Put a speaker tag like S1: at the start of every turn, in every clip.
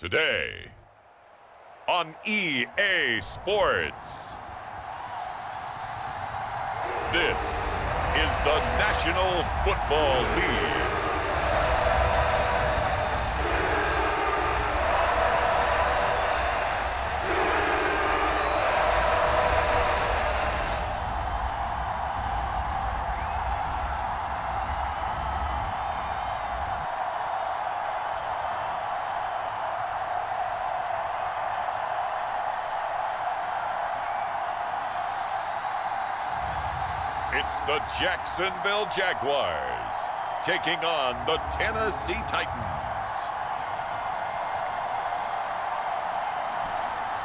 S1: Today on EA Sports. This is the National Football League. It's the Jacksonville Jaguars taking on the Tennessee Titans.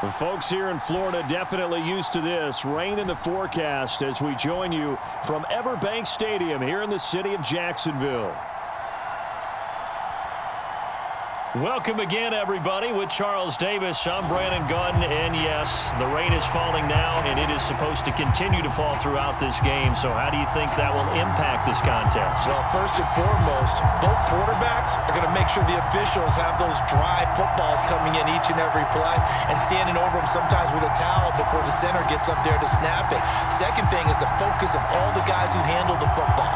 S2: The folks here in Florida definitely used to this. Rain in the forecast as we join you from EverBank Stadium here in the city of Jacksonville. Welcome again, everybody, with Charles Davis. I'm Brandon Gunn, and yes, the rain is falling now, and it is supposed to continue to fall throughout this game. So how do you think that will impact this contest?
S3: Well, first and foremost, both quarterbacks are going to make sure the officials have those dry footballs coming in each and every play and standing over them sometimes with a towel before the center gets up there to snap it. Second thing is the focus of all the guys who handle the football.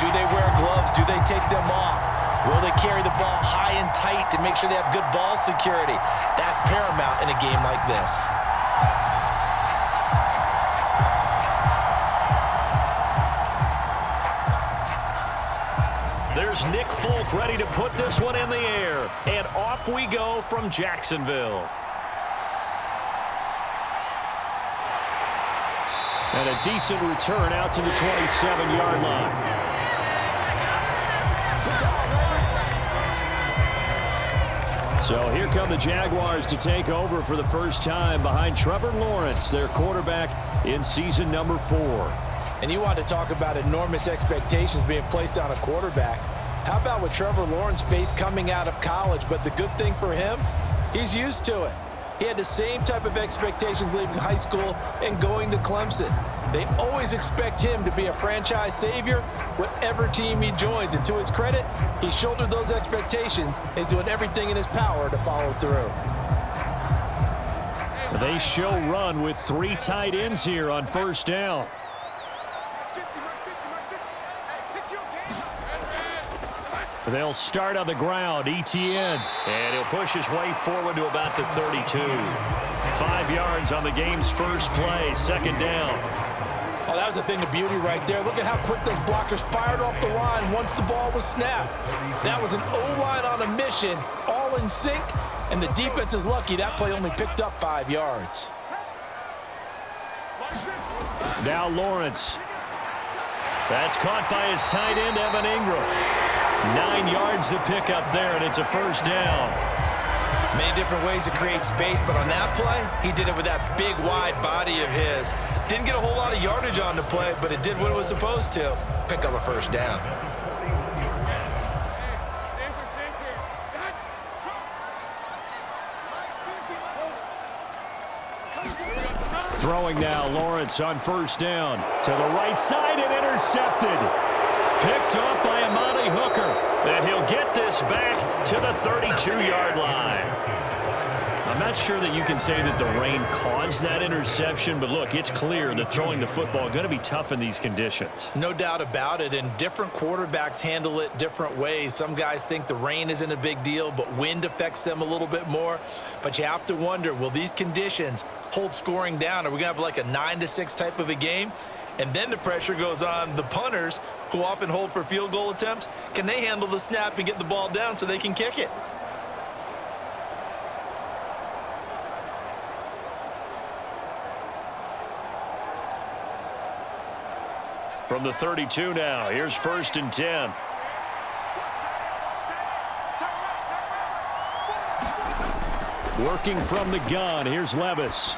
S3: Do they wear gloves? Do they take them off? Will they carry the ball high and tight to make sure they have good ball security? That's paramount in a game like this.
S2: There's Nick Folk ready to put this one in the air. And off we go from Jacksonville. And a decent return out to the 27-yard line. So here come the Jaguars to take over for the first time behind Trevor Lawrence, their quarterback in season number 4.
S3: And you want to talk about enormous expectations being placed on a quarterback. How about what Trevor Lawrence faced coming out of college? But the good thing for him, he's used to it. He had the same type of expectations leaving high school and going to Clemson. They always expect him to be a franchise savior, whatever team he joins. And to his credit, he shouldered those expectations and is doing everything in his power to follow through.
S2: They show run with 3 tight ends here on first down. They'll start on the ground. ETN. And he'll push his way forward to about the 32. 5 yards on the game's first play. Second down.
S3: Oh, that was a thing of beauty right there. Look at how quick those blockers fired off the line once the ball was snapped. That was an O-line on a mission, all in sync, and the defense is lucky that play only picked up 5 yards.
S2: Now Lawrence. That's caught by his tight end, Evan Ingram. 9 yards to pick up there, and it's a first down.
S3: Many different ways to create space, but on that play, he did it with that big, wide body of his. Didn't get a whole lot of yardage on the play, but it did what it was supposed to. Pick up a first down.
S2: Throwing now, Lawrence on first down. To the right side and intercepted. Picked up by Amani Hooker. And he'll get this back to the 32-yard line. I'm not sure that you can say that the rain caused that interception, but look, it's clear that throwing the football is going to be tough in these conditions.
S3: No doubt about it, and different quarterbacks handle it different ways. Some guys think the rain isn't a big deal, but wind affects them a little bit more. But you have to wonder, will these conditions hold scoring down? Are we going to have like a 9-6 type of a game? And then the pressure goes on the punters, who often hold for field goal attempts. Can they handle the snap and get the ball down so they can kick it?
S2: From the 32 now, here's 1st and 10. Working from the gun, here's Levis.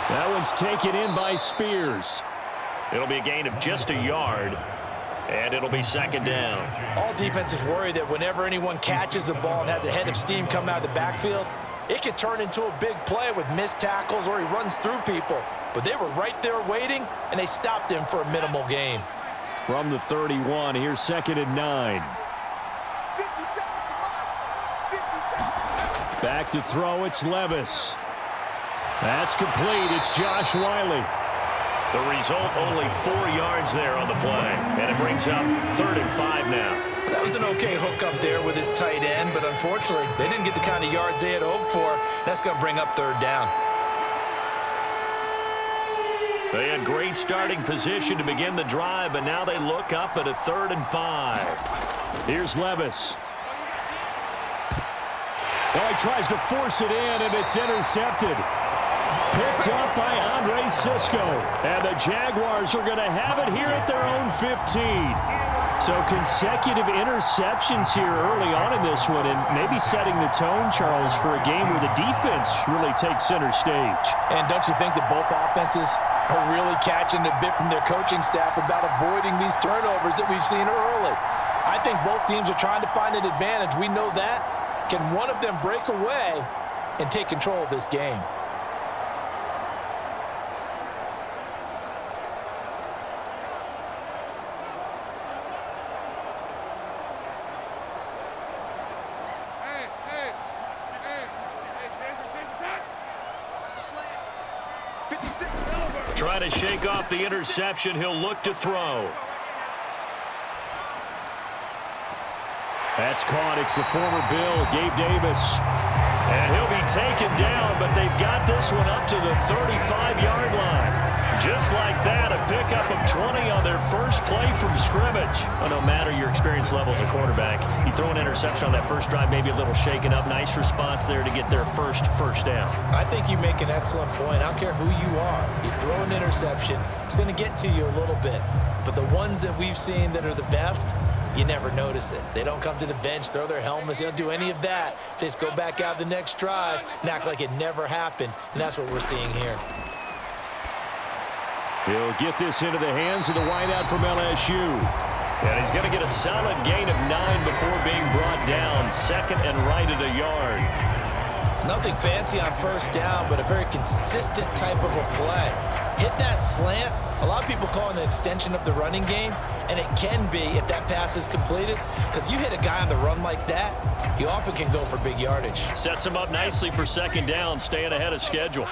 S2: That one's taken in by Spears. It'll be a gain of just a yard, and it'll be second down.
S3: All defenses worry that whenever anyone catches the ball and has a head of steam coming out of the backfield, it could turn into a big play with missed tackles or he runs through people. But they were right there waiting, and they stopped him for a minimal gain.
S2: From the 31, here's 2nd and 9. Back to throw, it's Levis. That's complete. It's Josh Wiley. The result, only 4 yards there on the play. And it brings up 3rd and 5 now.
S3: That was an okay hook up there with his tight end, but unfortunately, they didn't get the kind of yards they had hoped for. That's going to bring up 3rd down.
S2: They had great starting position to begin the drive, but now they look up at a 3rd and 5. Here's Levis. Oh, he tries to force it in, and it's intercepted. Picked up by Andre Cisco. And the Jaguars are going to have it here at their own 15. So consecutive interceptions here early on in this one, and maybe setting the tone, Charles, for a game where the defense really takes center stage.
S3: And don't you think that both offenses are really catching a bit from their coaching staff about avoiding these turnovers that we've seen early? I think both teams are trying to find an advantage. We know that. Can one of them break away and take control of this game?
S2: Trying to shake off the interception. He'll look to throw. That's caught. It's the former Bill, Gabe Davis. And he'll be taken down, but they've got this one up to the 35-yard line. Just like that, a pickup of 20 on their first play from scrimmage. Well, no matter your experience level as a quarterback, you throw an interception on that first drive, maybe a little shaken up. Nice response there to get their first down.
S3: I think you make an excellent point. I don't care who you are. You throw an interception, it's going to get to you a little bit. But the ones that we've seen that are the best, you never notice it. They don't come to the bench, throw their helmets. They don't do any of that. They just go back out the next drive and act like it never happened. And that's what we're seeing here.
S2: He'll get this into the hands of the wideout from LSU. And he's going to get a solid gain of 9 before being brought down. 2nd and right at a yard.
S3: Nothing fancy on first down, but a very consistent type of a play. Hit that slant. A lot of people call it an extension of the running game, and it can be if that pass is completed, because you hit a guy on the run like that, you often can go for big yardage.
S2: Sets him up nicely for 2nd down, staying ahead of schedule.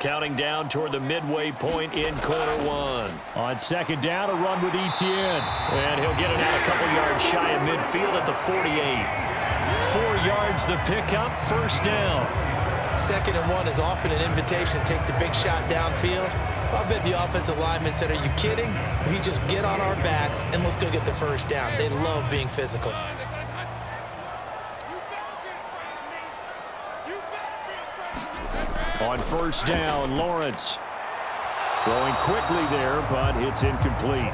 S2: Counting down toward the midway point in quarter 1. On 2nd down, a run with Etienne. And he'll get it out a couple yards shy of midfield at the 48. 4 yards the pickup, 1st down.
S3: 2nd and 1 is often an invitation to take the big shot downfield. I bet the offensive lineman said, are you kidding? We just get on our backs and let's go get the 1st down. They love being physical.
S2: On 1st down, Lawrence. Throwing quickly there, but it's incomplete.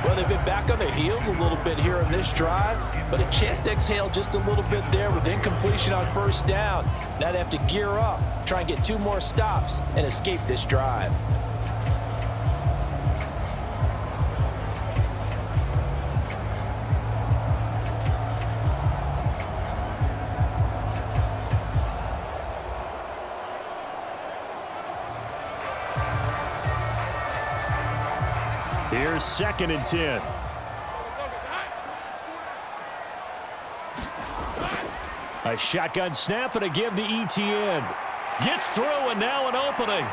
S3: Well, they've been back on their heels a little bit here in this drive, but a chance to exhale just a little bit there with incompletion on 1st down. Now they have to gear up, try and get 2 more stops, and escape this drive.
S2: Here's 2nd and 10. A shotgun snap and a give to Etienne. Gets through and now an opening.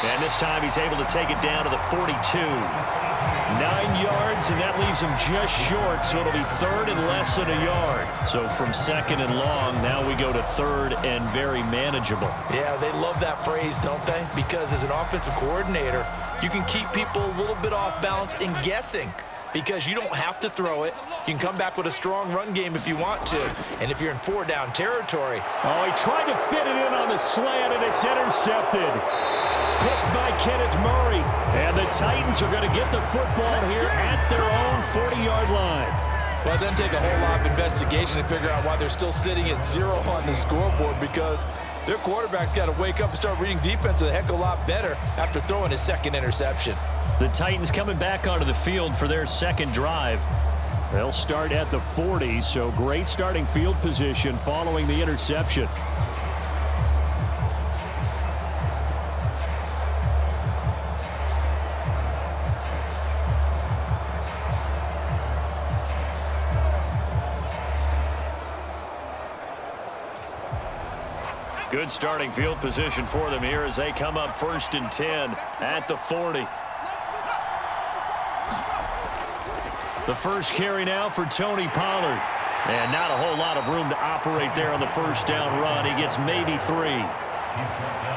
S2: And this time he's able to take it down to the 42. 9 yards, and that leaves him just short, so it'll be 3rd and less than a yard. So from 2nd and long, now we go to 3rd and very manageable.
S3: Yeah, they love that phrase, don't they? Because as an offensive coordinator, you can keep people a little bit off balance and guessing because you don't have to throw it. You can come back with a strong run game if you want to. And if you're in 4-down territory.
S2: Oh, he tried to fit it in on the slant, and it's intercepted. Picked by Kenneth Murray. And the Titans are going to get the football here at their own 40-yard line.
S3: Well, it doesn't take a whole lot of investigation to figure out why they're still sitting at 0 on the scoreboard, because their quarterback's got to wake up and start reading defense a heck of a lot better after throwing his 2nd interception.
S2: The Titans coming back onto the field for their 2nd drive. They'll start at the 40, so great starting field position following the interception. Good starting field position for them here as they come up 1st and 10 at the 40. The first carry now for Tony Pollard. And not a whole lot of room to operate there on the first down run. He gets maybe 3.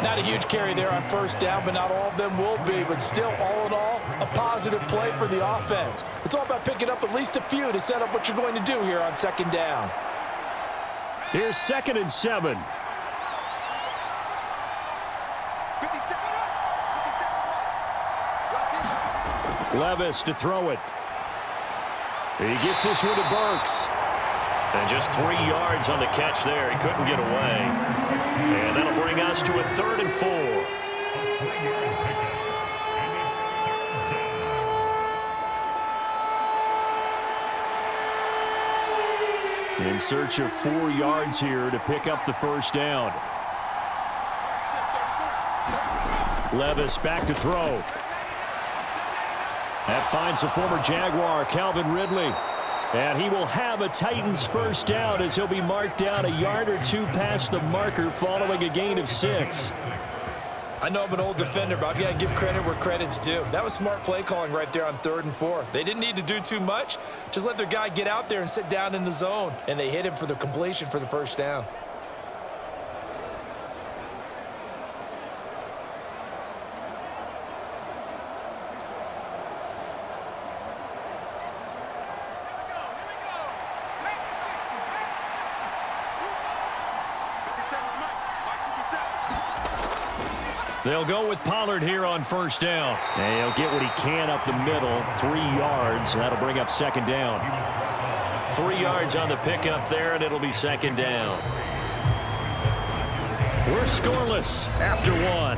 S3: Not a huge carry there on first down, but not all of them will be. But still, all in all, a positive play for the offense. It's all about picking up at least a few to set up what you're going to do here on 2nd down.
S2: Here's 2nd and 7. Levis to throw it. He gets this one to Burks. And just 3 yards on the catch there. He couldn't get away. And that'll bring us to a 3rd and 4. In search of 4 yards here to pick up the first down. Levis back to throw. That finds the former Jaguar, Calvin Ridley. And he will have a Titans first down as he'll be marked down a yard or 2 past the marker following a gain of 6.
S3: I know I'm an old defender, but I've got to give credit where credit's due. That was smart play calling right there on 3rd and 4. They didn't need to do too much. Just let their guy get out there and sit down in the zone. And they hit him for the completion for the first down.
S2: They'll go with Pollard here on first down. And he'll get what he can up the middle, 3 yards. And that'll bring up 2nd down. 3 yards on the pickup there, and it'll be 2nd down. We're scoreless after 1.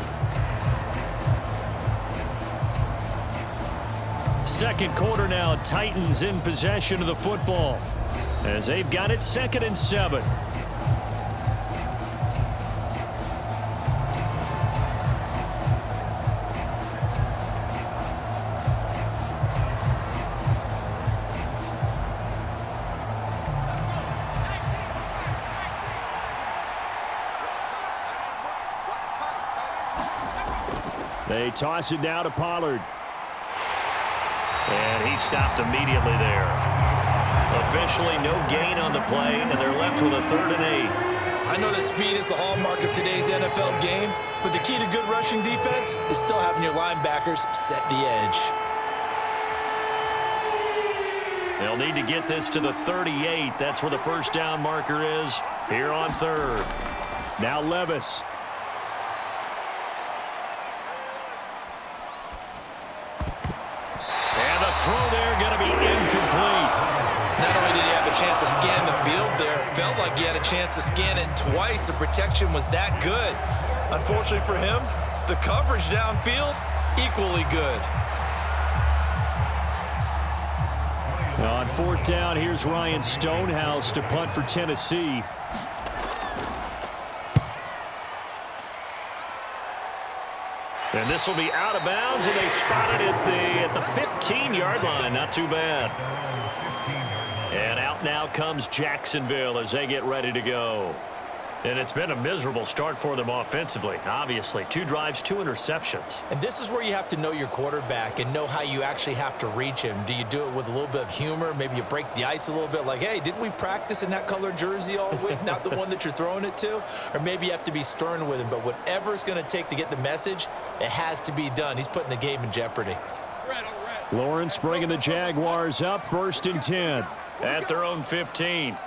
S2: 2nd quarter now, Titans in possession of the football as they've got it 2nd and 7. They toss it now to Pollard. And he stopped immediately there. Officially no gain on the play, and they're left with a 3rd and 8.
S3: I know that speed is the hallmark of today's NFL game, but the key to good rushing defense is still having your linebackers set the edge.
S2: They'll need to get this to the 38. That's where the first down marker is here on 3rd. Now Levis. Throw there going to be incomplete.
S3: Not only did he have a chance to scan the field there, it felt like he had a chance to scan it twice. The protection was that good. Unfortunately for him, the coverage downfield, equally good.
S2: Now on 4th down, here's Ryan Stonehouse to punt for Tennessee. And this will be out of bounds, and they spotted it at the 15-yard line. Not too bad. And out now comes Jacksonville as they get ready to go. And it's been a miserable start for them offensively, obviously. 2 drives, 2 interceptions.
S3: And this is where you have to know your quarterback and know how you actually have to reach him. Do you do it with a little bit of humor? Maybe you break the ice a little bit like, hey, didn't we practice in that color jersey all week? Not the one that you're throwing it to? Or maybe you have to be stern with him. But whatever it's going to take to get the message, it has to be done. He's putting the game in jeopardy.
S2: Lawrence bringing the Jaguars up 1st and 10 at their own 15.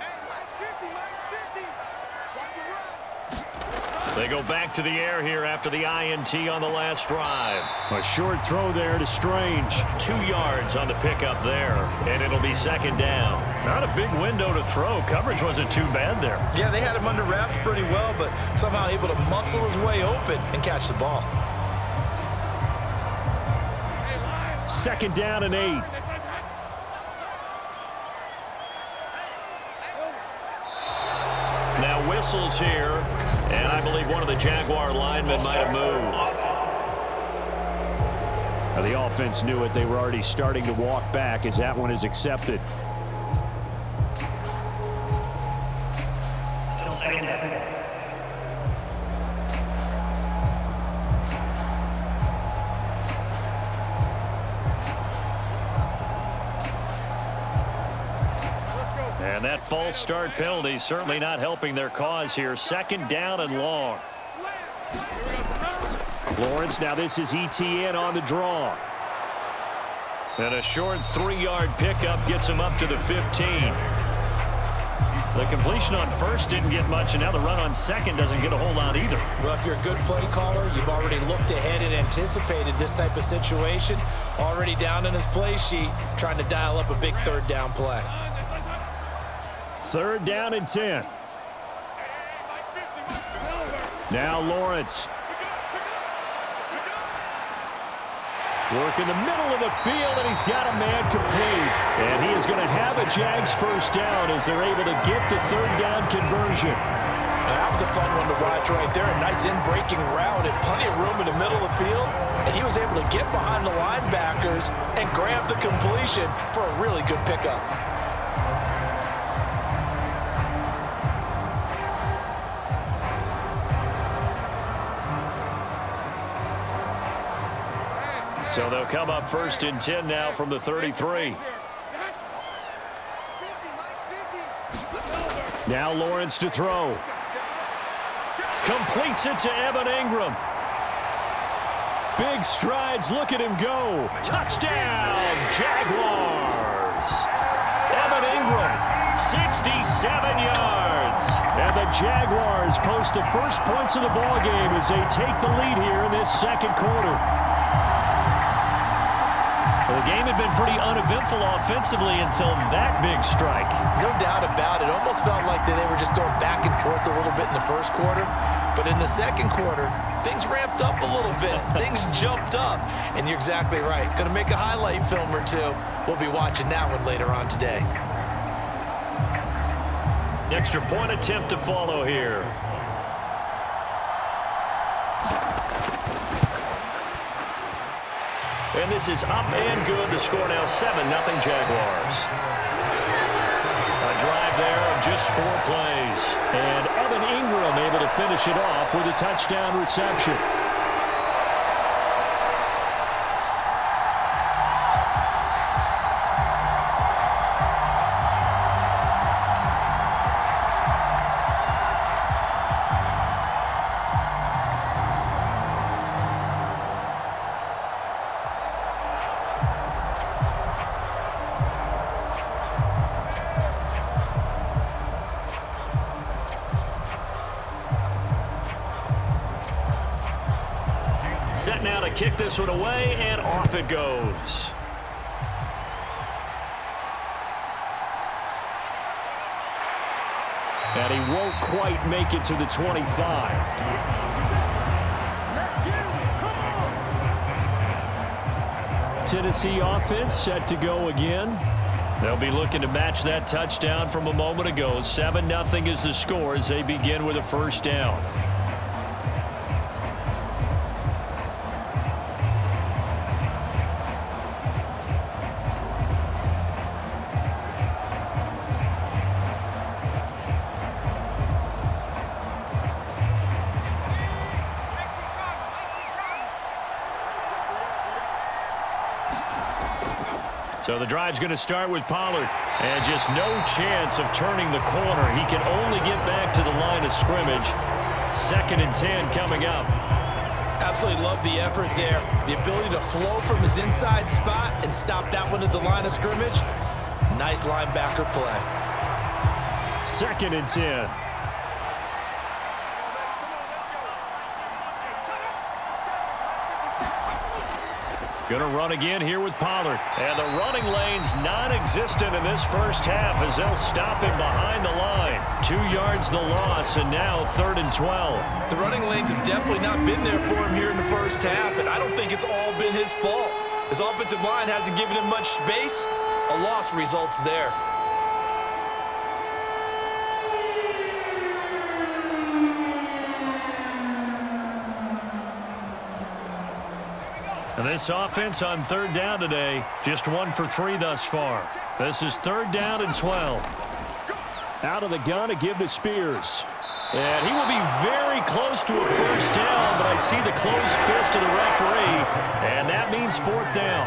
S2: They go back to the air here after the INT on the last drive. A short throw there to Strange. 2 yards on the pickup there, and it'll be 2nd down. Not a big window to throw. Coverage wasn't too bad there.
S3: Yeah, they had him under wraps pretty well, but somehow able to muscle his way open and catch the ball.
S2: 2nd down and 8. Now whistles here, and I believe one of the Jaguar linemen might have moved. Now the offense knew it. They were already starting to walk back as that one is accepted. that false start penalty certainly not helping their cause here. Second down and long. Lawrence, now this is ETN on the draw. And a short 3-yard pickup gets him up to the 15. The completion on first didn't get much, and now the run on second doesn't get a whole lot either.
S3: Well, if you're a good play caller, you've already looked ahead and anticipated this type of situation. Already down in his play sheet, trying to dial up a big third down play.
S2: Third down and 10. Now Lawrence. Work in the middle of the field, and he's got a man complete. And he is going to have a Jags first down as they're able to get the third down conversion.
S3: That was a fun one to watch right there. A nice in-breaking route and plenty of room in the middle of the field. And he was able to get behind the linebackers and grab the completion for a really good pickup.
S2: So they'll come up first and 10 now from the 33. Now Lawrence to throw. Completes it to Evan Ingram. Big strides. Look at him go. Touchdown, Jaguars. Evan Ingram, 67 yards. And the Jaguars post the first points of the ballgame as they take the lead here in this second quarter. The game had been pretty uneventful offensively until that big strike.
S3: No doubt about it. Almost felt like they were just going back and forth a little bit in the first quarter. But in the second quarter, things ramped up a little bit. Things jumped up. And you're exactly right. Going to make a highlight film or two. We'll be watching that one later on today.
S2: Extra point attempt to follow here. And this is up and good. The score now 7-0 Jaguars. A drive there of just 4 plays. And Evan Ingram able to finish it off with a touchdown reception. Set now to kick this one away, and off it goes. And he won't quite make it to the 25. Tennessee offense set to go again. They'll be looking to match that touchdown from a moment ago. 7-0 is the score as they begin with a first down. So the drive's going to start with Pollard. And just no chance of turning the corner. He can only get back to the line of scrimmage. 2nd and 10 coming up.
S3: Absolutely love the effort there. The ability to flow from his inside spot and stop that one at the line of scrimmage. Nice linebacker play.
S2: 2nd and 10. Going to run again here with Pollard. And the running lane's non-existent in this first half as they'll stop him behind the line. 2 yards the loss, and now 3rd and 12.
S3: The running lanes have definitely not been there for him here in the first half, and I don't think it's all been his fault. His offensive line hasn't given him much space. A loss results there.
S2: And this offense on 3rd down today, just 1 for 3 thus far. This is 3rd down and 12. Out of the gun to give to Spears. And he will be very close to a first down, but I see the closed fist of the referee, and that means 4th down.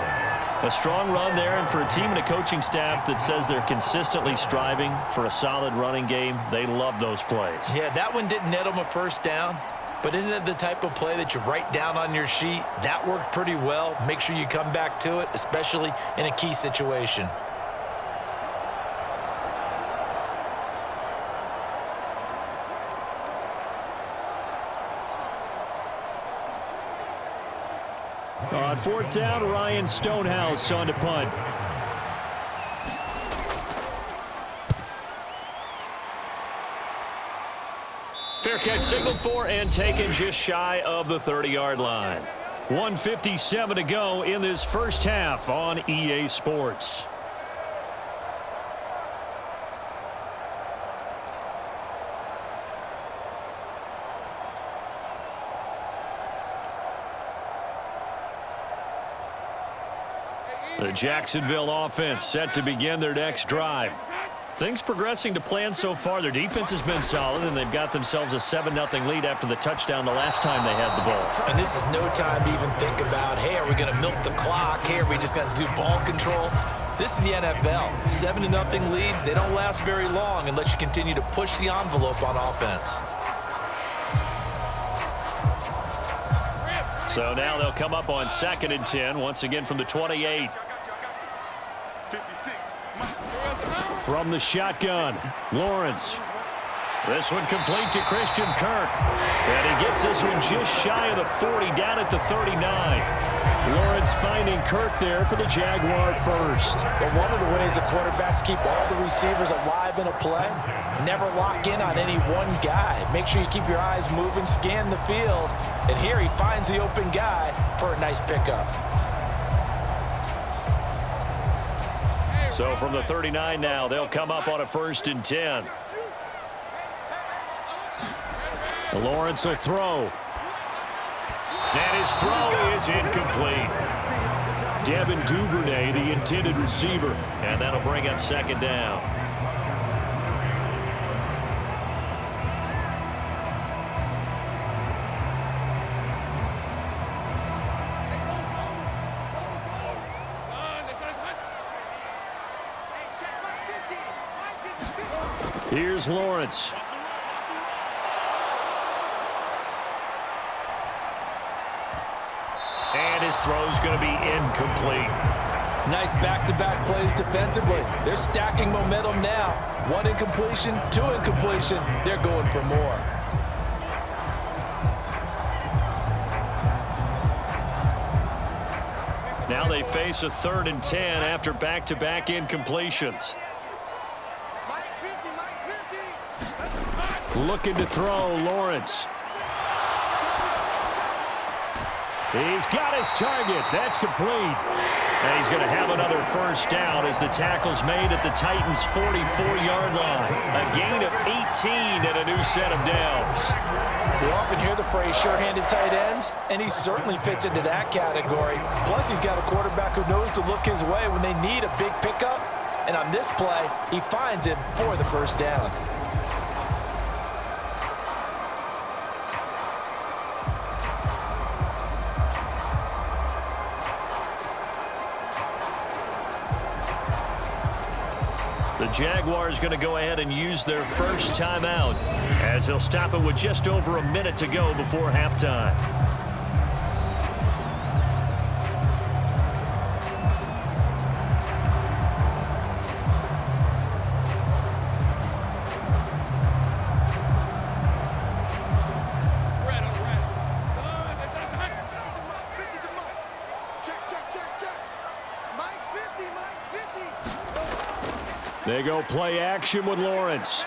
S2: A strong run there, and for a team and a coaching staff that says they're consistently striving for a solid running game, they love those plays.
S3: Yeah, that one didn't net them a first down, but isn't it the type of play that you write down on your sheet? That worked pretty well. Make sure you come back to it, especially in a key situation.
S2: On fourth down, Ryan Stonehouse on to punt. Fair catch signaled for and taken just shy of the 30-yard line. 1:57 to go in this first half on EA Sports. The Jacksonville offense set to begin their next drive. Things progressing to plan so far. Their defense has been solid, and they've got themselves a 7-0 lead after the touchdown the last time they had the ball.
S3: And this is no time to even think about, hey, are we going to milk the clock? Hey, are we just going to do ball control? This is the NFL. 7-0 leads, they don't last very long unless you continue to push the envelope on offense.
S2: So now they'll come up on 2nd and 10, once again from the 28. From the shotgun, Lawrence. This one complete to Christian Kirk. And he gets this one just shy of the 40, down at the 39. Lawrence finding Kirk there for the Jaguar first.
S3: But one of the ways the quarterbacks keep all the receivers alive in a play, never lock in on any one guy. Make sure you keep your eyes moving, scan the field. And here he finds the open guy for a nice pickup.
S2: So from the 39 now, they'll come up on a 1st and 10. Lawrence will throw. And his throw is incomplete. Devin Duvernay, the intended receiver. And that'll bring up 2nd down. Here's Lawrence. And his throw's going to be incomplete.
S3: Nice back-to-back plays defensively. They're stacking momentum now. 1 incompletion, 2 incompletion. They're going for more.
S2: Now they face a 3rd and 10 after back-to-back incompletions. Looking to throw, Lawrence. He's got his target. That's complete. And he's going to have another first down as the tackle's made at the Titans' 44-yard line. A gain of 18 and a new set of downs.
S3: We often hear the phrase sure-handed tight ends, and he certainly fits into that category. Plus, he's got a quarterback who knows to look his way when they need a big pickup. And on this play, he finds him for the first down.
S2: The Jaguars going to go ahead and use their first timeout as they'll stop it with just over a minute to go before halftime. They go play action with Lawrence.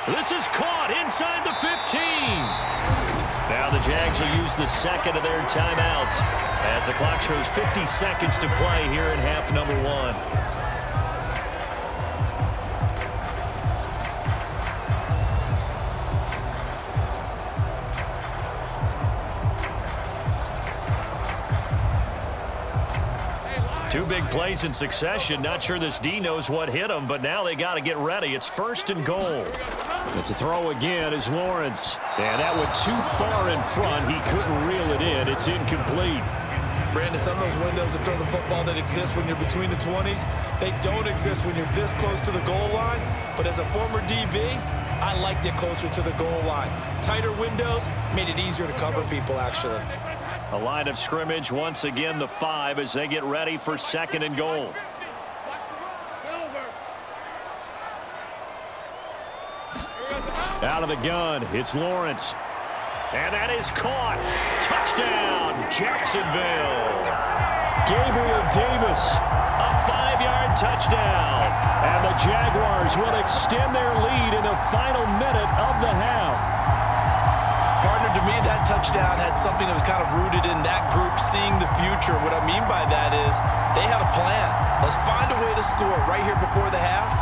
S2: This is caught inside the 15. Now the Jags will use the 2nd of their timeouts as the clock shows 50 seconds to play here in half number 1. Two big plays in succession. Not sure this D knows what hit him, but now they got to get ready. It's 1st and goal. But to throw again is Lawrence. And that went too far in front. He couldn't reel it in. It's incomplete.
S3: Brandon, some of those windows to throw the football that exist when you're between the 20s, they don't exist when you're this close to the goal line. But as a former DB, I liked it closer to the goal line. Tighter windows made it easier to cover people, actually.
S2: A line of scrimmage, once again, the 5 as they get ready for 2nd and goal. Out of the gun, it's Lawrence. And that is caught. Touchdown, Jacksonville. Gabriel Davis, a 5-yard touchdown. And the Jaguars will extend their lead in the final minute of the half.
S3: Partner, to me, that touchdown had something that was kind of rooted in that group seeing the future. What I mean by that is they had a plan. Let's find a way to score right here before the half.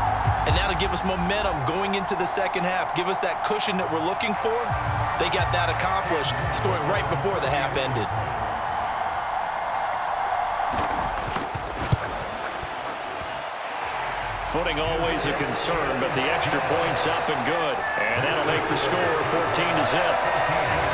S3: And now to give us momentum going into the second half, give us that cushion that we're looking for, they got that accomplished, scoring right before the half ended.
S2: Footing always a concern, but the extra point's up and good. And that'll make the score 14-0.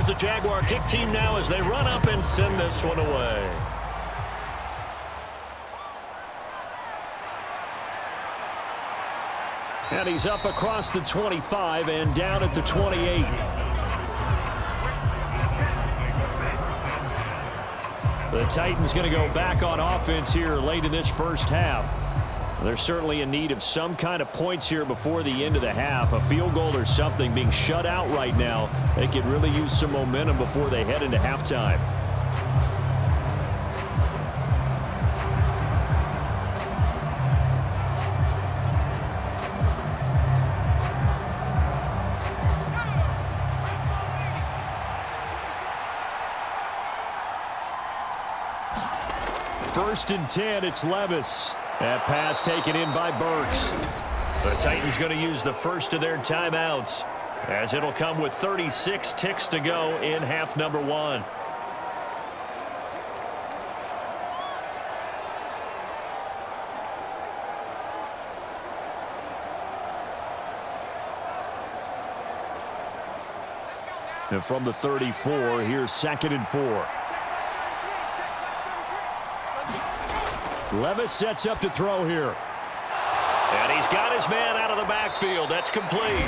S2: The Jaguar kick team now as they run up and send this one away. And he's up across the 25 and down at the 28. The Titans going to go back on offense here late in this first half. They're certainly in need of some kind of points here before the end of the half. A field goal or something, being shut out right now. They could really use some momentum before they head into halftime. First and 10, it's Levis. That pass taken in by Burks. The Titans going to use the first of their timeouts, as it'll come with 36 ticks to go in half number 1. And from the 34, here's 2nd and 4. Levis sets up to throw here. And he's got his man out of the backfield. That's complete.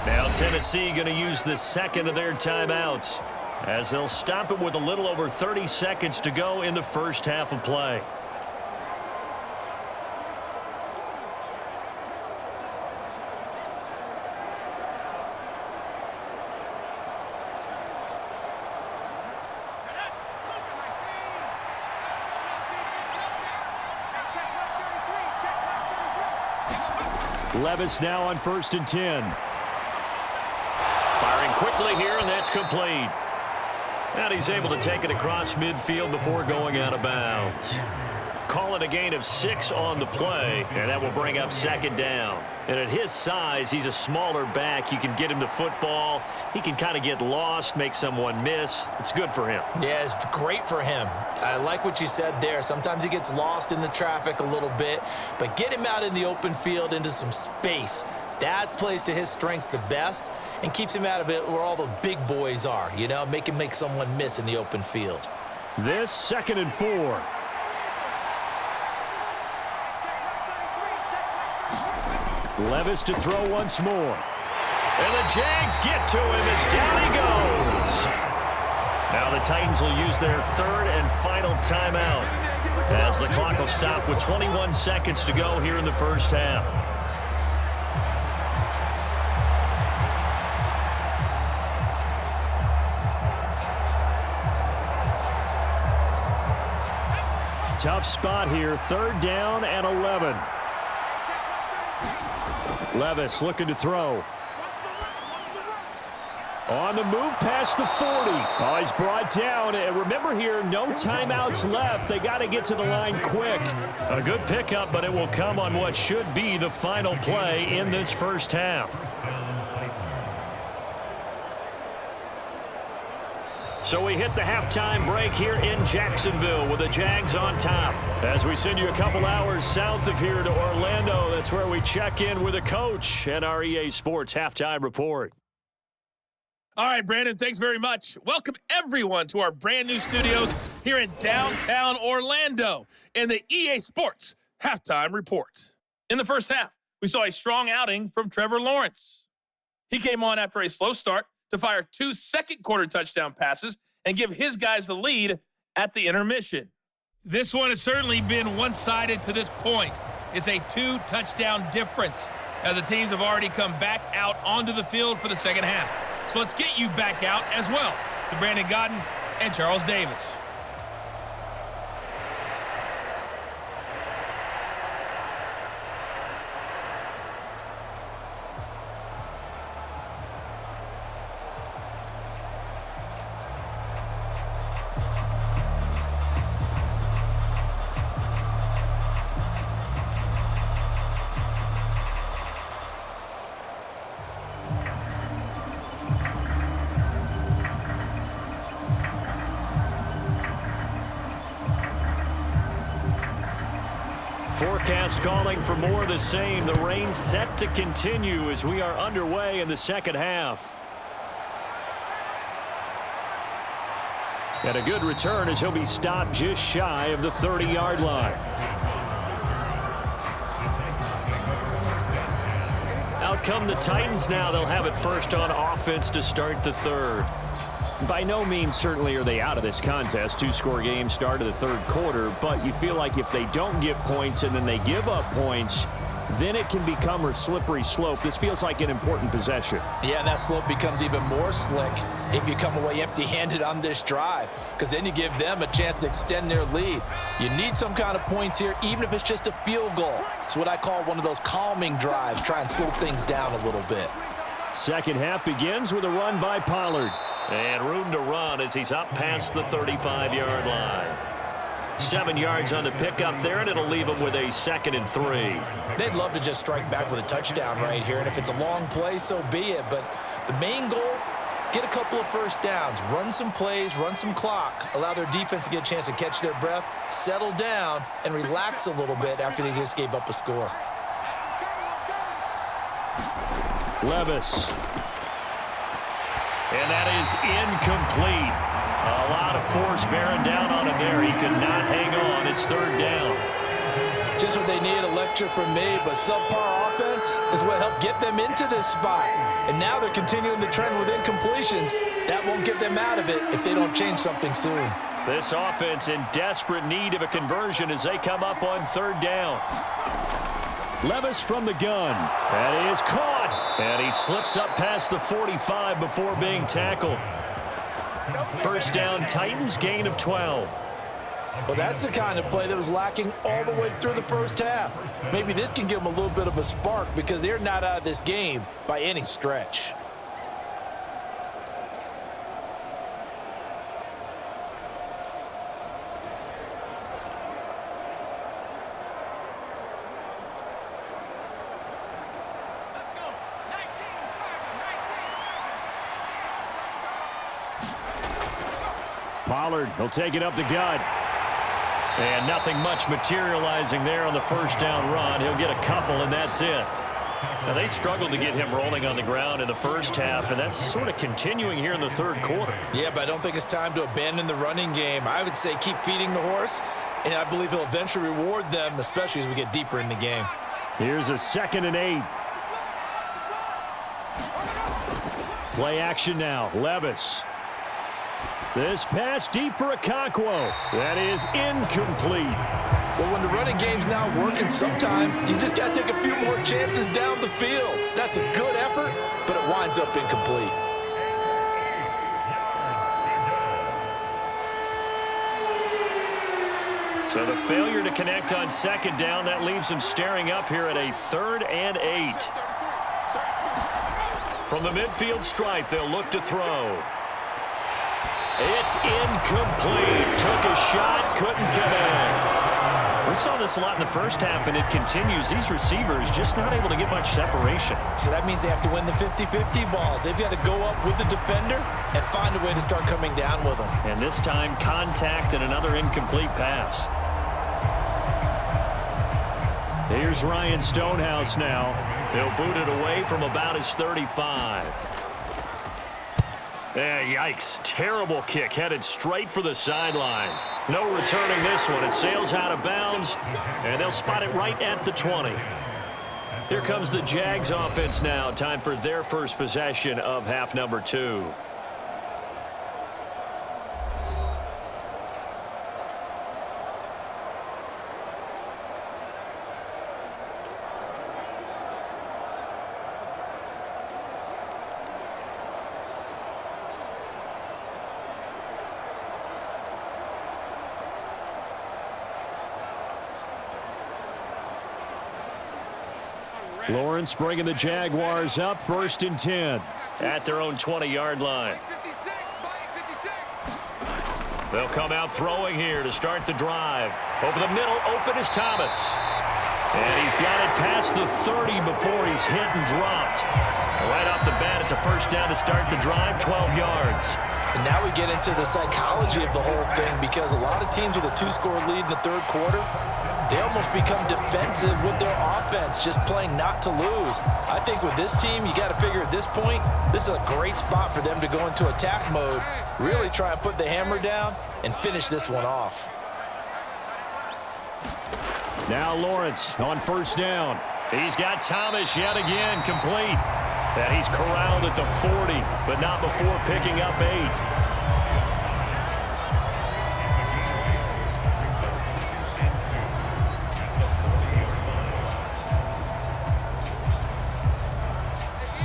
S2: Now Tennessee going to use the second of their timeouts, as they'll stop it with a little over 30 seconds to go in the first half of play. Levis now on 1st and 10. Firing quickly here, and that's complete. And he's able to take it across midfield before going out of bounds. Call it a gain of 6 on the play, and that will bring up 2nd down. And at his size, he's a smaller back. You can get him to football. He can kind of get lost, make someone miss. It's good for him.
S3: Yeah, it's great for him. I like what you said there. Sometimes he gets lost in the traffic a little bit, but get him out in the open field into some space. That plays to his strengths the best and keeps him out of it where all the big boys are, you know, make him make someone miss in the open field.
S2: This 2nd and 4. Levis to throw once more. And the Jags get to him as down he goes. Now the Titans will use their 3rd and final timeout, as the clock will stop with 21 seconds to go here in the first half. Tough spot here, 3rd down and 11. Levis looking to throw. On the move past the 40. Oh, he's brought down. And remember here, no timeouts left. They got to get to the line quick. A good pickup, but it will come on what should be the final play in this first half. So we hit the halftime break here in Jacksonville with the Jags on top. As we send you a couple hours south of here to Orlando, that's where we check in with the coach and our EA Sports halftime report.
S4: All right, Brandon, thanks very much. Welcome, everyone, to our brand-new studios here in downtown Orlando in the EA Sports Halftime Report. In the first half, we saw a strong outing from Trevor Lawrence. He came on after a slow start to fire 2 second-quarter touchdown passes and give his guys the lead at the intermission. This one has certainly been one-sided to this point. It's a 2-touchdown difference as the teams have already come back out onto the field for the second half. So let's get you back out as well to Brandon Godden and Charles Davis.
S2: Forecast calling for more of the same. The rain set to continue as we are underway in the second half. And a good return as he'll be stopped just shy of the 30-yard line. Out come the Titans now. They'll have it first on offense to start the third. By no means certainly are they out of this contest. 2-score game start of the third quarter, but you feel like if they don't get points and then they give up points, then it can become a slippery slope. This feels like an important possession.
S3: Yeah, and that slope becomes even more slick if you come away empty-handed on this drive, because then you give them a chance to extend their lead. You need some kind of points here, even if it's just a field goal. It's what I call one of those calming drives, try and slow things down a little bit.
S2: Second half begins with a run by Pollard. And room to run as he's up past the 35-yard line. 7 yards on the pickup there, and it'll leave him with a 2nd and 3.
S3: They'd love to just strike back with a touchdown right here, and if it's a long play, so be it. But the main goal, get a couple of first downs, run some plays, run some clock, allow their defense to get a chance to catch their breath, settle down, and relax a little bit after they just gave up a score.
S2: Levis. And that is incomplete. A lot of force bearing down on him there. He could not hang on. It's 3rd down.
S3: Just what they need, a lecture from me, but subpar offense is what helped get them into this spot. And now they're continuing the trend with incompletions. That won't get them out of it if they don't change something soon.
S2: This offense in desperate need of a conversion as they come up on 3rd down. Levis from the gun. That is caught. And he slips up past the 45 before being tackled. First down, Titans, gain of 12.
S3: Well, that's the kind of play that was lacking all the way through the first half. Maybe this can give them a little bit of a spark because they're not out of this game by any stretch.
S2: Pollard, he'll take it up the gut. And nothing much materializing there on the first down run. He'll get a couple, and that's it. Now, they struggled to get him rolling on the ground in the first half, and that's sort of continuing here in the third quarter.
S3: Yeah, but I don't think it's time to abandon the running game. I would say keep feeding the horse, and I believe he'll eventually reward them, especially as we get deeper in the game.
S2: Here's a 2nd and 8. Play action now. Levis. This pass deep for Okonkwo. That is incomplete.
S3: Well, when the running game's not working, sometimes you just got to take a few more chances down the field. That's a good effort, but it winds up incomplete.
S2: So the failure to connect on second down, that leaves him staring up here at a 3rd and 8. From the midfield stripe, they'll look to throw. It's incomplete. Took a shot, couldn't connect. We saw this a lot in the first half, and it continues. These receivers just not able to get much separation.
S3: So that means they have to win the 50-50 balls. They've got to go up with the defender and find a way to start coming down with them.
S2: And this time, contact and another incomplete pass. Here's Ryan Stonehouse now. He'll boot it away from about his 35. Yikes. Terrible kick headed straight for the sidelines. No returning this one. It sails out of bounds, and they'll spot it right at the 20. Here comes the Jags offense now. Time for their first possession of half number 2. Lawrence bringing the Jaguars up 1st and 10 at their own 20-yard line. They'll come out throwing here to start the drive. Over the middle, open is Thomas. And he's got it past the 30 before he's hit and dropped. Right off the bat, it's a first down to start the drive, 12 yards.
S3: And now we get into the psychology of the whole thing, because a lot of teams with a 2-score lead in the 3rd quarter, they almost become defensive with their offense, just playing not to lose. I think with this team, you got to figure at this point, this is a great spot for them to go into attack mode, really try and put the hammer down and finish this one off.
S2: Now Lawrence on 1st down. He's got Thomas yet again, complete. And he's corralled at the 40, but not before picking up 8.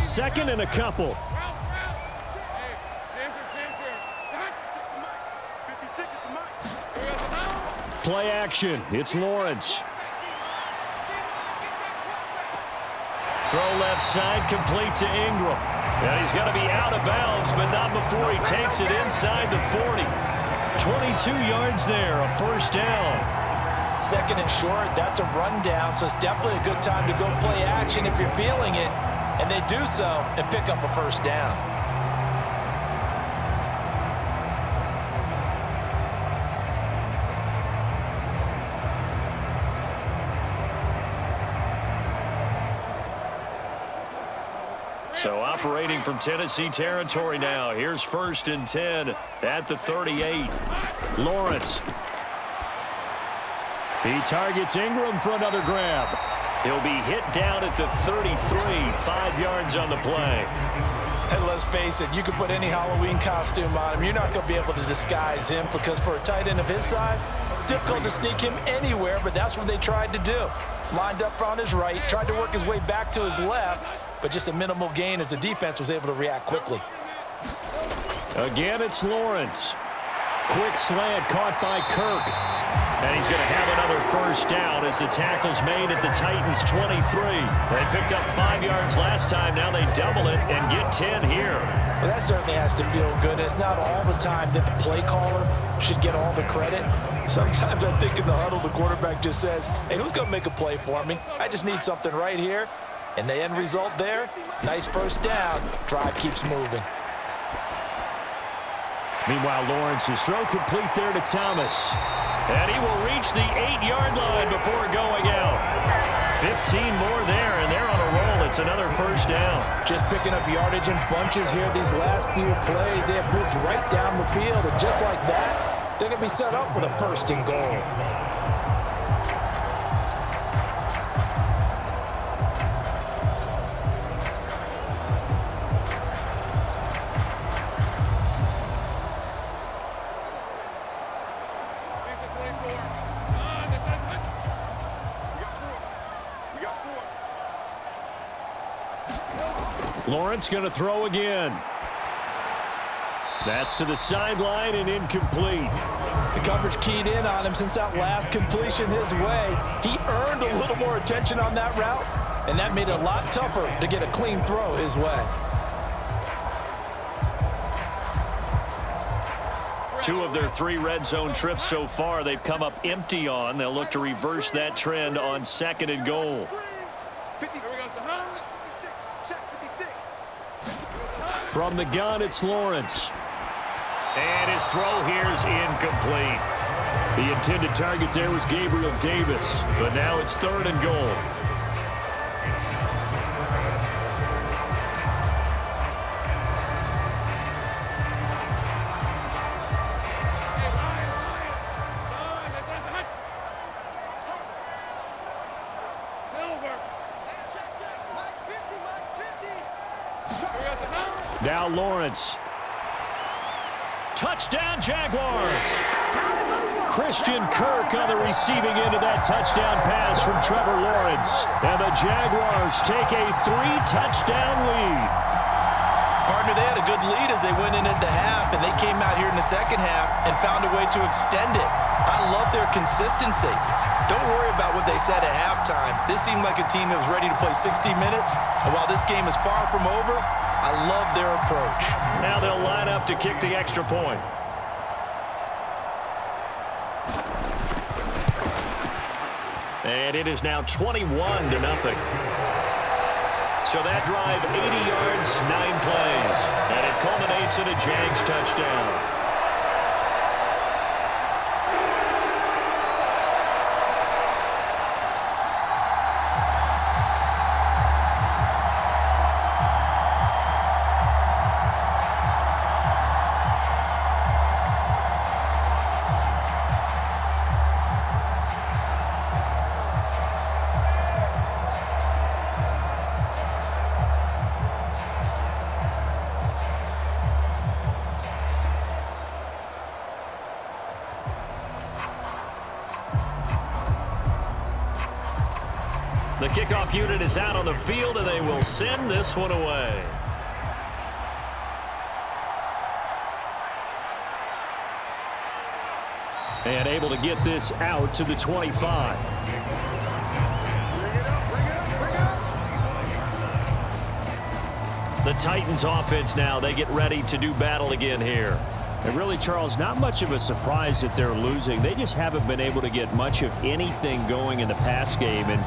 S2: Second and a couple. Play action. It's Lawrence. Throw left side, complete to Ingram. And he's got to be out of bounds, but not before he takes it inside the 40. 22 yards there, a first down.
S3: Second and short, that's a rundown, so it's definitely a good time to go play action if you're feeling it. And they do so and pick up a first down.
S2: So operating from Tennessee territory now. Here's 1st and 10 at the 38. Lawrence. He targets Ingram for another grab. He'll be hit down at the 33, 5 yards on the play.
S3: And let's face it, you can put any Halloween costume on him. You're not going to be able to disguise him, because for a tight end of his size, difficult to sneak him anywhere, but that's what they tried to do. Lined up on his right, tried to work his way back to his left, but just a minimal gain as the defense was able to react quickly.
S2: Again, it's Lawrence. Quick slant caught by Kirk. And he's going to have another first down as the tackle's made at the Titans' 23. They picked up 5 yards last time. Now they double it and get 10 here.
S3: Well, that certainly has to feel good. It's not all the time that the play caller should get all the credit. Sometimes I think in the huddle, the quarterback just says, hey, who's going to make a play for me? I just need something right here. And the end result there, nice first down. Drive keeps moving.
S2: Meanwhile, Lawrence's throw complete there to Thomas. And he will reach the 8-yard line before going out. 15 more there, and they're on a roll. It's another first down.
S3: Just picking up yardage in bunches here these last few plays. They have moved right down the field, and just like that, they're going to be set up with a first and goal.
S2: Lawrence going to throw again. That's to the sideline and incomplete.
S3: The coverage keyed in on him since that last completion his way. He earned a little more attention on that route, and that made it a lot tougher to get a clean throw his way.
S2: 2 of their 3 red zone trips so far they've come up empty on. They'll look to reverse that trend on 2nd and goal. From the gun, it's Lawrence. And his throw here is incomplete. The intended target there was Gabriel Davis, but now it's 3rd and goal. Now Lawrence. Touchdown, Jaguars. Christian Kirk on the receiving end of that touchdown pass from Trevor Lawrence. And the Jaguars take a 3-touchdown lead.
S3: Partner, they had a good lead as they went in at the half, and they came out here in the second half and found a way to extend it. I love their consistency. Don't worry about what they said at halftime. This seemed like a team that was ready to play 60 minutes, and while this game is far from over, I love their approach.
S2: Now they'll line up to kick the extra point. And it is now 21-0. So that drive, 80 yards, 9 plays. And it culminates in a Jags touchdown. The kickoff unit is out on the field, and they will send this one away. And able to get this out to the 25. The Titans offense now, they get ready to do battle again here. And really, Charles, not much of a surprise that they're losing. They just haven't been able to get much of anything going in the pass game. And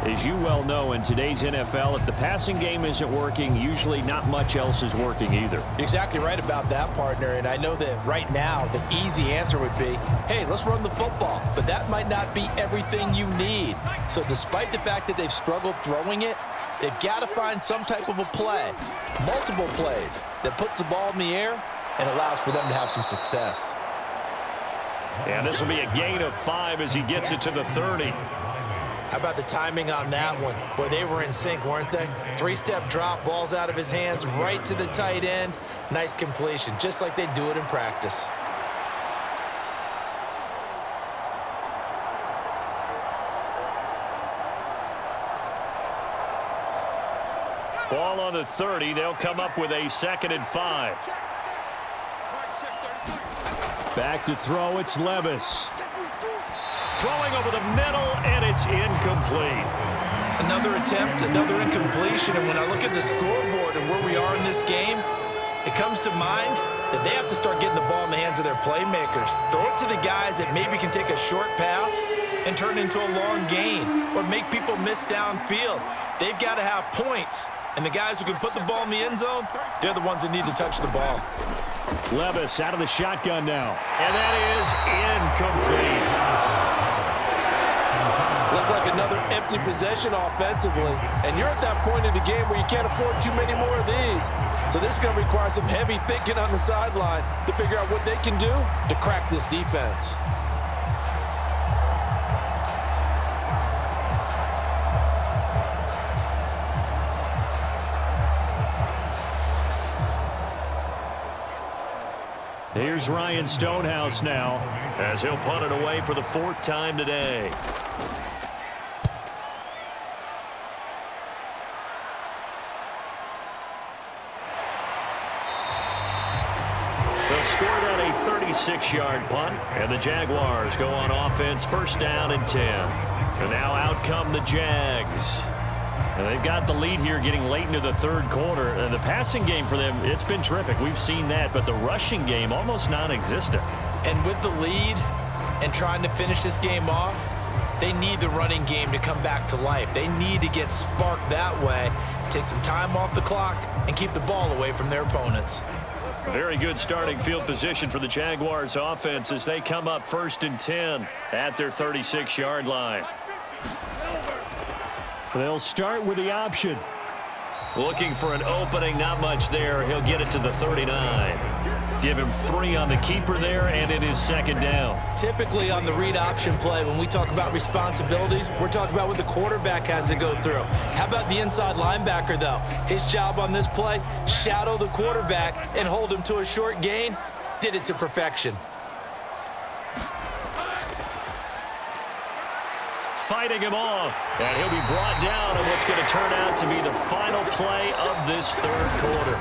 S2: as you well know, in today's NFL, if the passing game isn't working, usually not much else is working either.
S3: You're exactly right about that, partner. And I know that right now the easy answer would be, hey, let's run the football. But that might not be everything you need. So despite the fact that they've struggled throwing it, they've got to find some type of a play, multiple plays, that puts the ball in the air and allows for them to have some success.
S2: And this will be a gain of 5 as he gets it to the 30.
S3: How about the timing on that one? Boy, they were in sync, weren't they? 3-step drop, balls out of his hands, right to the tight end. Nice completion, just like they do it in practice.
S2: Ball on the 30. They'll come up with a 2nd and 5. Back to throw, it's Levis. Throwing over the middle, and it's incomplete.
S3: Another attempt, another incompletion, and when I look at the scoreboard and where we are in this game, it comes to mind that they have to start getting the ball in the hands of their playmakers. Throw it to the guys that maybe can take a short pass and turn it into a long gain or make people miss downfield. They've got to have points, and the guys who can put the ball in the end zone, they're the ones that need to touch the ball.
S2: Levis out of the shotgun now. And that is incomplete.
S3: Looks like another empty possession offensively. And you're at that point of the game where you can't afford too many more of these. So this is going to require some heavy thinking on the sideline to figure out what they can do to crack this defense.
S2: Here's Ryan Stonehouse now as he'll punt it away for the 4th time today. They'll score it on a 36-yard punt, and the Jaguars go on offense, first down and 10. And now out come the Jags. And they've got the lead here getting late into the third quarter. And the passing game for them, it's been terrific. We've seen that, but the rushing game almost non-existent.
S3: And with the lead and trying to finish this game off, they need the running game to come back to life. They need to get sparked that way, take some time off the clock, and keep the ball away from their opponents.
S2: Very good starting field position for the Jaguars offense as they come up first and 10 at their 36-yard line. They'll start with the option. Looking for an opening, not much there. He'll get it to the 39. Give him 3 on the keeper there, and it is second down.
S3: Typically on the read option play, when we talk about responsibilities, we're talking about what the quarterback has to go through. How about the inside linebacker, though? His job on this play, shadow the quarterback and hold him to a short gain. Did it to perfection.
S2: Fighting him off, and he'll be brought down on what's going to turn out to be the final play of this third quarter.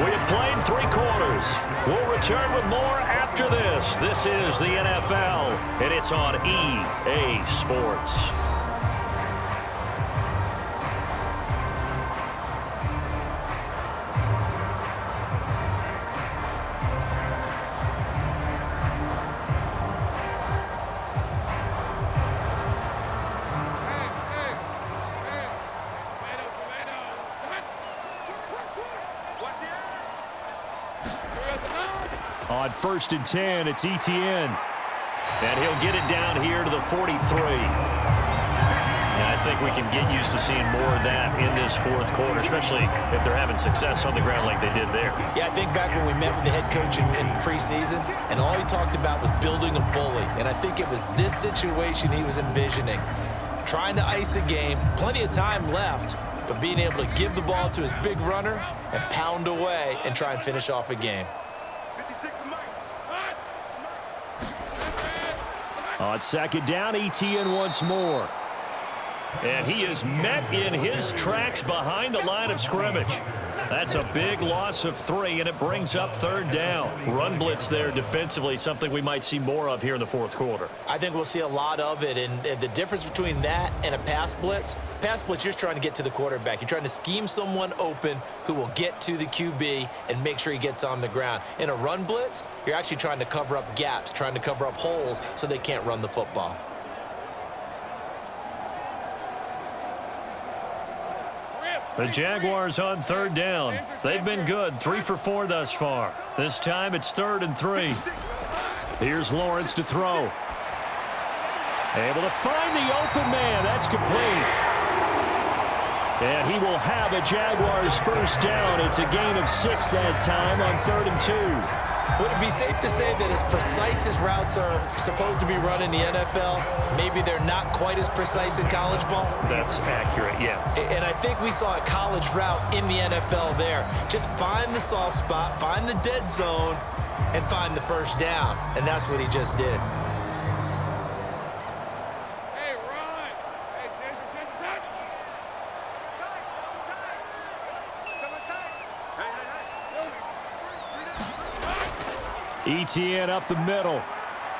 S2: We have played 3 quarters. We'll return with more after this. This is the NFL, and it's on EA Sports. On first and 10, it's Etienne. And he'll get it down here to the 43. And I think we can get used to seeing more of that in this fourth quarter, especially if they're having success on the ground like they did there.
S3: Yeah, I think back when we met with the head coach in preseason, and all he talked about was building a bully. And I think it was this situation he was envisioning. Trying to ice a game, plenty of time left, but being able to give the ball to his big runner and pound away and try and finish off a game.
S2: On second down, Etienne once more. And he is met in his tracks behind the line of scrimmage. That's a big loss of 3, and it brings up third down. Run blitz there defensively, something we might see more of here in the fourth quarter.
S3: I think we'll see a lot of it, and the difference between that and a pass blitz, you're just trying to get to the quarterback. You're trying to scheme someone open who will get to the QB and make sure he gets on the ground. In a run blitz, you're actually trying to cover up gaps, trying to cover up holes so they can't run the football.
S2: The Jaguars on third down. They've been good, 3 for 4 thus far. This time it's 3rd and 3. Here's Lawrence to throw. Able to find the open man. That's complete. And he will have a Jaguars first down. It's a gain of 6 that time on 3rd and 2.
S3: Would it be safe to say that as precise as routes are supposed to be run in the NFL, maybe they're not quite as precise in college ball?
S2: That's accurate, yeah.
S3: And I think we saw a college route in the NFL there. Just find the soft spot, find the dead zone, and find the first down. And that's what he just did.
S2: Etienne up the middle.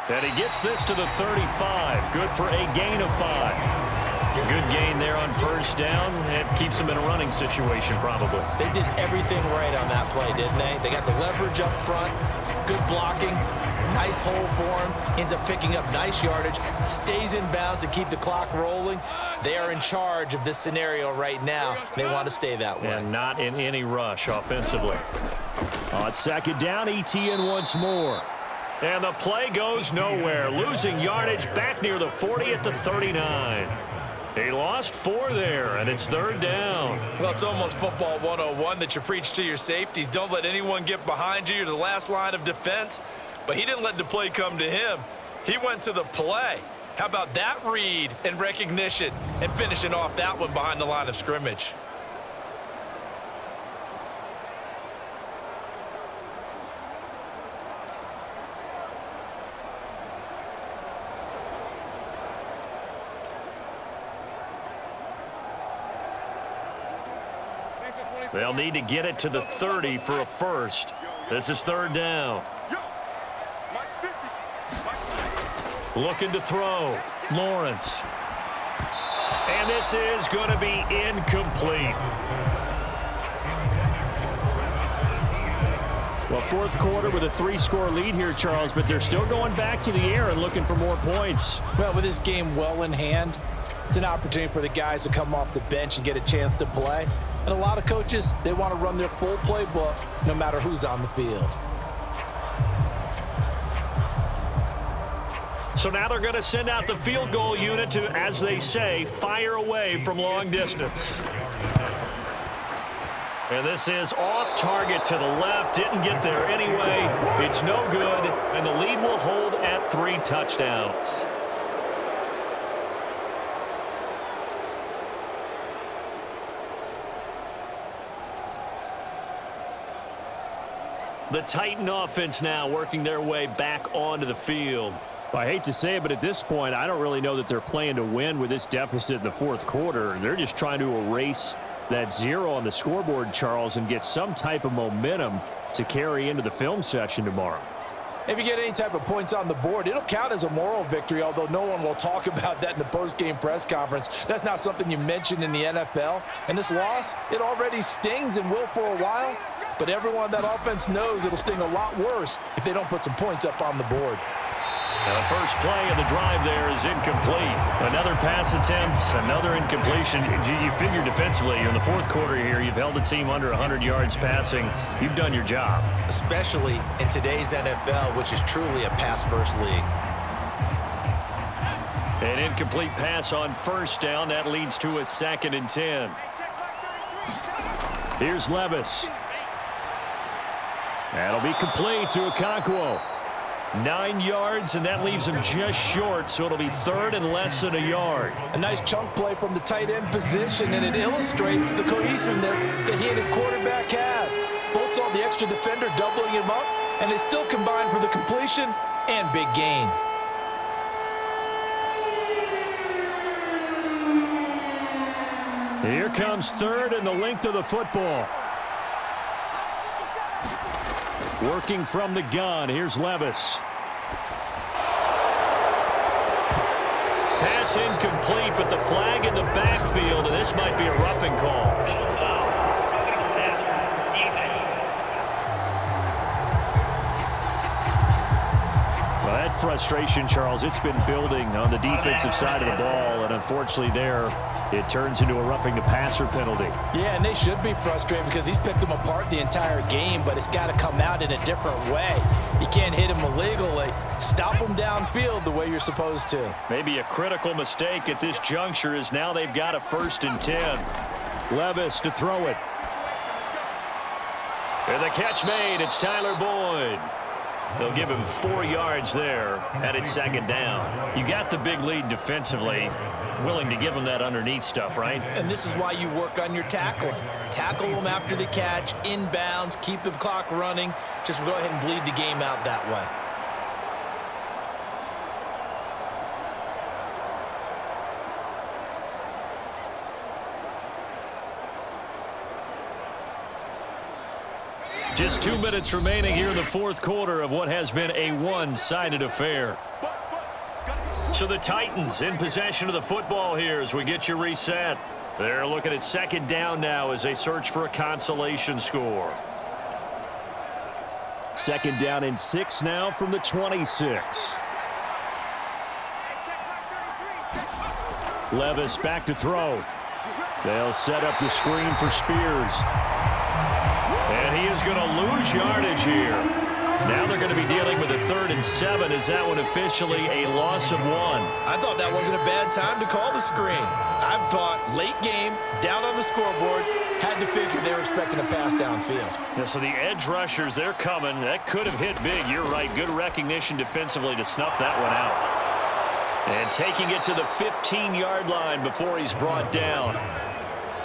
S2: And he gets this to the 35. Good for a gain of 5. Good gain there on first down. It keeps him in a running situation probably.
S3: They did everything right on that play, didn't they? They got the leverage up front, good blocking, nice hole for him. Ends up picking up nice yardage, stays in bounds to keep the clock rolling. They are in charge of this scenario right now. They want to stay that way.
S2: And not in any rush offensively. On second down, Etienne once more. And the play goes nowhere. Losing yardage back near the 40 at the 39. He lost 4 there, and it's 3rd down.
S3: Well, it's almost football 101 that you preach to your safeties. Don't let anyone get behind you. You're the last line of defense. But he didn't let the play come to him. He went to the play. How about that read and recognition and finishing off that one behind the line of scrimmage?
S2: They'll need to get it to the 30 for a first. This is 3rd down. Looking to throw. Lawrence. And this is going to be incomplete. Well, fourth quarter with a 3-score lead here, Charles, but they're still going back to the air and looking for more points.
S3: Well, with this game well in hand, it's an opportunity for the guys to come off the bench and get a chance to play. And a lot of coaches, they want to run their full playbook no matter who's on the field.
S2: So now they're going to send out the field goal unit to, as they say, fire away from long distance. And this is off target to the left. Didn't get there anyway. It's no good, and the lead will hold at 3 touchdowns. The Titan offense now working their way back onto the field.
S5: I hate to say it, but at this point, I don't really know that they're playing to win with this deficit in the fourth quarter. They're just trying to erase that 0 on the scoreboard, Charles, and get some type of momentum to carry into the film session tomorrow.
S3: If you get any type of points on the board, it'll count as a moral victory, although no one will talk about that in the post-game press conference. That's not something you mentioned in the NFL. And this loss, it already stings and will for a while, but everyone on that offense knows it'll sting a lot worse if they don't put some points up on the board.
S2: Now the first play of the drive there is incomplete. Another pass attempt, another incompletion. You figure defensively, in the fourth quarter here, you've held the team under 100 yards passing. You've done your job.
S6: Especially in today's NFL, which is truly a pass-first league.
S2: An incomplete pass on first down. That leads to a 2nd and 10.
S5: Here's Levis. That'll be complete to Okonkwo.
S2: 9 yards, and that leaves him just short, so it'll be 3rd and less than a yard.
S3: A nice chunk play from the tight end position, and it illustrates the cohesiveness that he and his quarterback have. Both saw the extra defender doubling him up, and they still combined for the completion and big gain.
S5: Here comes 3rd and the length of the football. Working from the gun, here's Levis.
S2: Pass incomplete, but the flag in the backfield, and this might be a roughing call.
S5: Well, that frustration, Charles, it's been building on the defensive side of the ball, and unfortunately there, it turns into a roughing the passer penalty.
S3: Yeah, and they should be frustrated because he's picked them apart the entire game, but it's got to come out in a different way. You can't hit him illegally. Stop him downfield the way you're supposed to.
S2: Maybe a critical mistake at this juncture is now they've got a 1st and 10.
S5: Levis to throw it.
S2: And the catch made. It's Tyler Boyd. They'll give him 4 yards there, and it's 2nd down. You got the big lead defensively. Willing to give him that underneath stuff, right?
S6: And this is why you work on your tackling. Tackle them after the catch, inbounds, keep the clock running. Just go ahead and bleed the game out that way.
S2: Just 2 minutes remaining here in the fourth quarter of what has been a one-sided affair. So the Titans in possession of the football here as we get you reset. They're looking at 2nd down now as they search for a consolation score.
S5: 2nd down and 6 now from the 26. Levis back to throw. They'll set up the screen for Spears.
S2: And he is going to lose yardage here. Now they're going to be dealing with a 3rd and 7. Is that one officially a loss of 1?
S6: I thought that wasn't a bad time to call the screen. I thought late game, down on the scoreboard, had to figure they were expecting a pass downfield.
S2: Yeah, so the edge rushers, they're coming. That could have hit big. You're right. Good recognition defensively to snuff that one out. And taking it to the 15-yard line before he's brought down.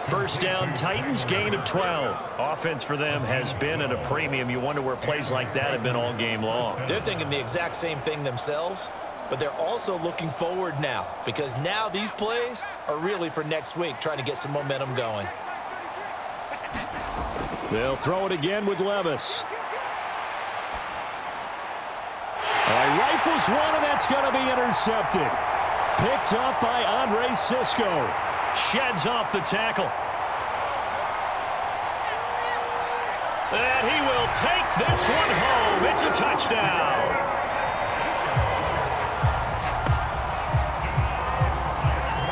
S2: 1st down, Titans, gain of 12. Offense for them has been at a premium. You wonder where plays like that have been all game long.
S6: They're thinking the exact same thing themselves, but they're also looking forward now because now these plays are really for next week, trying to get some momentum going.
S5: They'll throw it again with Levis.
S2: He rifles one, and that's going to be intercepted. Picked up by Andre Cisco. Sheds off the tackle. And he will take this one home. It's a touchdown.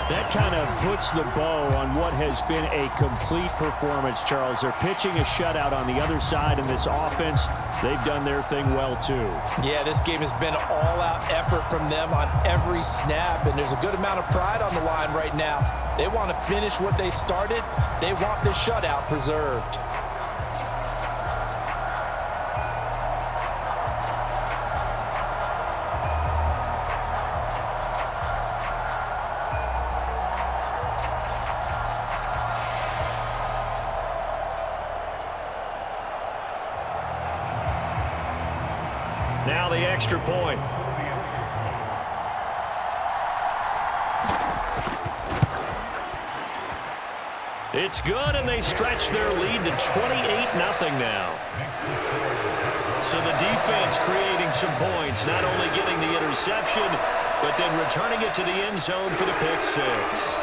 S2: That kind of puts the bow on what has been a complete performance, Charles. They're pitching a shutout on the other side in this offense. They've done their thing well, too. Yeah, this game has been all-out effort from them on every snap, and there's a good amount of pride on the line right now. They want to finish what they started. They want this shutout preserved. Now the extra point. It's good, and they stretch their lead to 28-0 now. So the defense creating some points, not only getting the interception, but then returning it to the end zone for the pick six.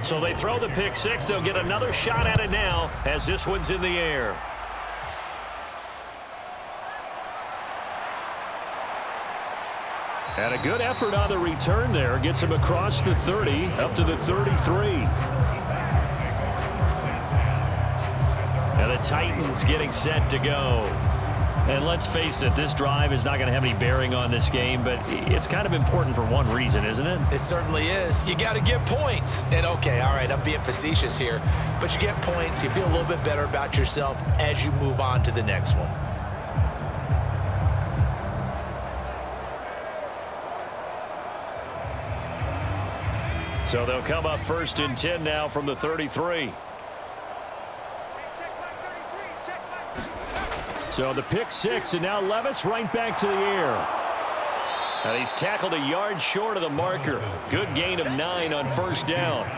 S2: So they throw the pick six. They'll get another shot at it now as this one's in the air. And a good effort on the return there. Gets him across the 30 up to the 33. And the Titans getting set to go. And let's face it, this drive is not going to have any bearing on this game, but it's kind of important for one reason, isn't it?
S6: It certainly is. You got to get points. And, okay, all right, I'm being facetious here, but you get points. You feel a little bit better about yourself as you move on to the next one.
S2: So they'll come up 1st and 10 now from the 33. So the pick six, and now Levis right back to the air. And he's tackled a yard short of the marker. Good gain of 9 on 1st down.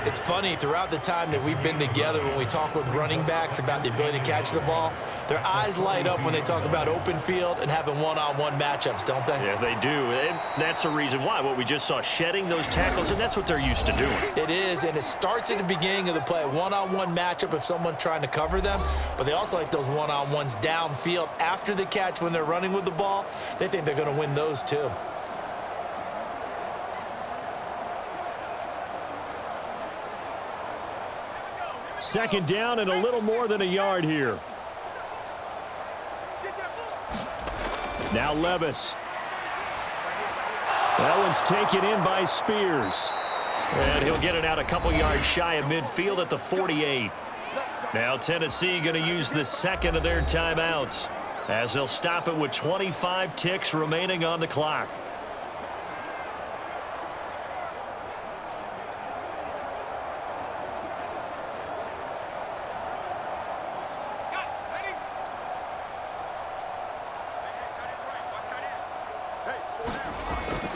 S6: It's funny, throughout the time that we've been together, when we talk with running backs about the ability to catch the ball, their eyes light up when they talk about open field and having one-on-one matchups, don't they?
S2: Yeah, they do. And that's the reason why. What we just saw, shedding those tackles, and that's what they're used to doing.
S6: It is, and it starts at the beginning of the play. One-on-one matchup if someone's trying to cover them, but they also like those one-on-ones downfield after the catch when they're running with the ball. They think they're going to win those too.
S2: Second down and a little more than a yard here. Now Levis. That one's taken in by Spears. And he'll get it out a couple yards shy of midfield at the 48. Now Tennessee going to use the second of their timeouts as they'll stop it with 25 ticks remaining on the clock.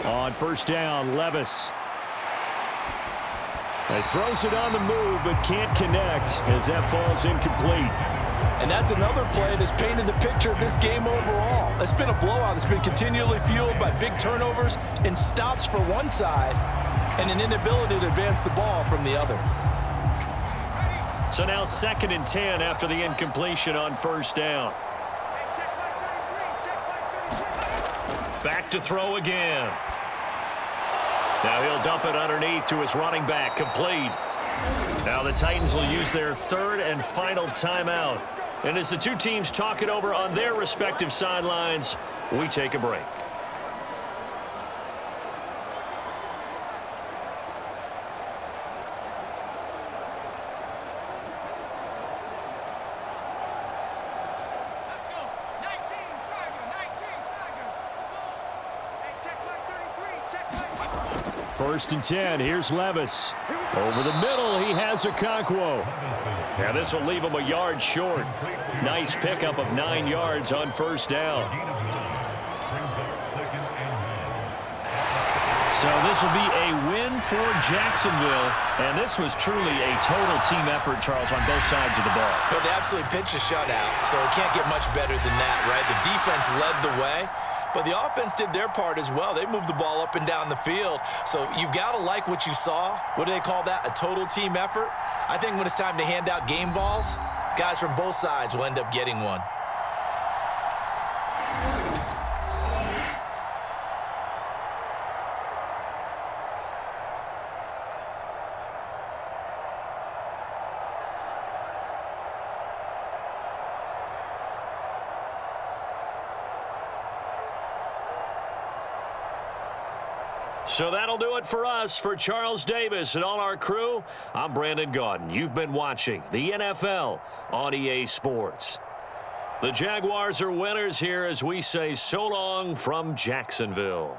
S2: On 1st down, Levis. He throws it on the move, but can't connect as that falls incomplete.
S3: And that's another play that's painted the picture of this game overall. It's been a blowout. It's been continually fueled by big turnovers and stops for one side and an inability to advance the ball from the other.
S2: So now 2nd and 10 after the incompletion on 1st down. Back to throw again. Now he'll dump it underneath to his running back, complete. Now the Titans will use their 3rd and final timeout. And as the two teams talk it over on their respective sidelines, we take a break. First and 10. Here's Levis. Over the middle, he has Okonkwo. Now this will leave him a yard short. Nice pickup of 9 yards on first down. So this will be a win for Jacksonville, and this was truly a total team effort, Charles, on both sides of the ball.
S6: But they absolutely pitched a shutout, so it can't get much better than that, right? The defense led the way, but the offense did their part as well. They moved the ball up and down the field, so you've got to like what you saw. What do they call that? A total team effort? I think when it's time to hand out game balls, guys from both sides will end up getting one.
S2: So that'll do it for us. For Charles Davis and all our crew, I'm Brandon Gaudin. You've been watching the NFL on EA Sports. The Jaguars are winners here as we say so long from Jacksonville.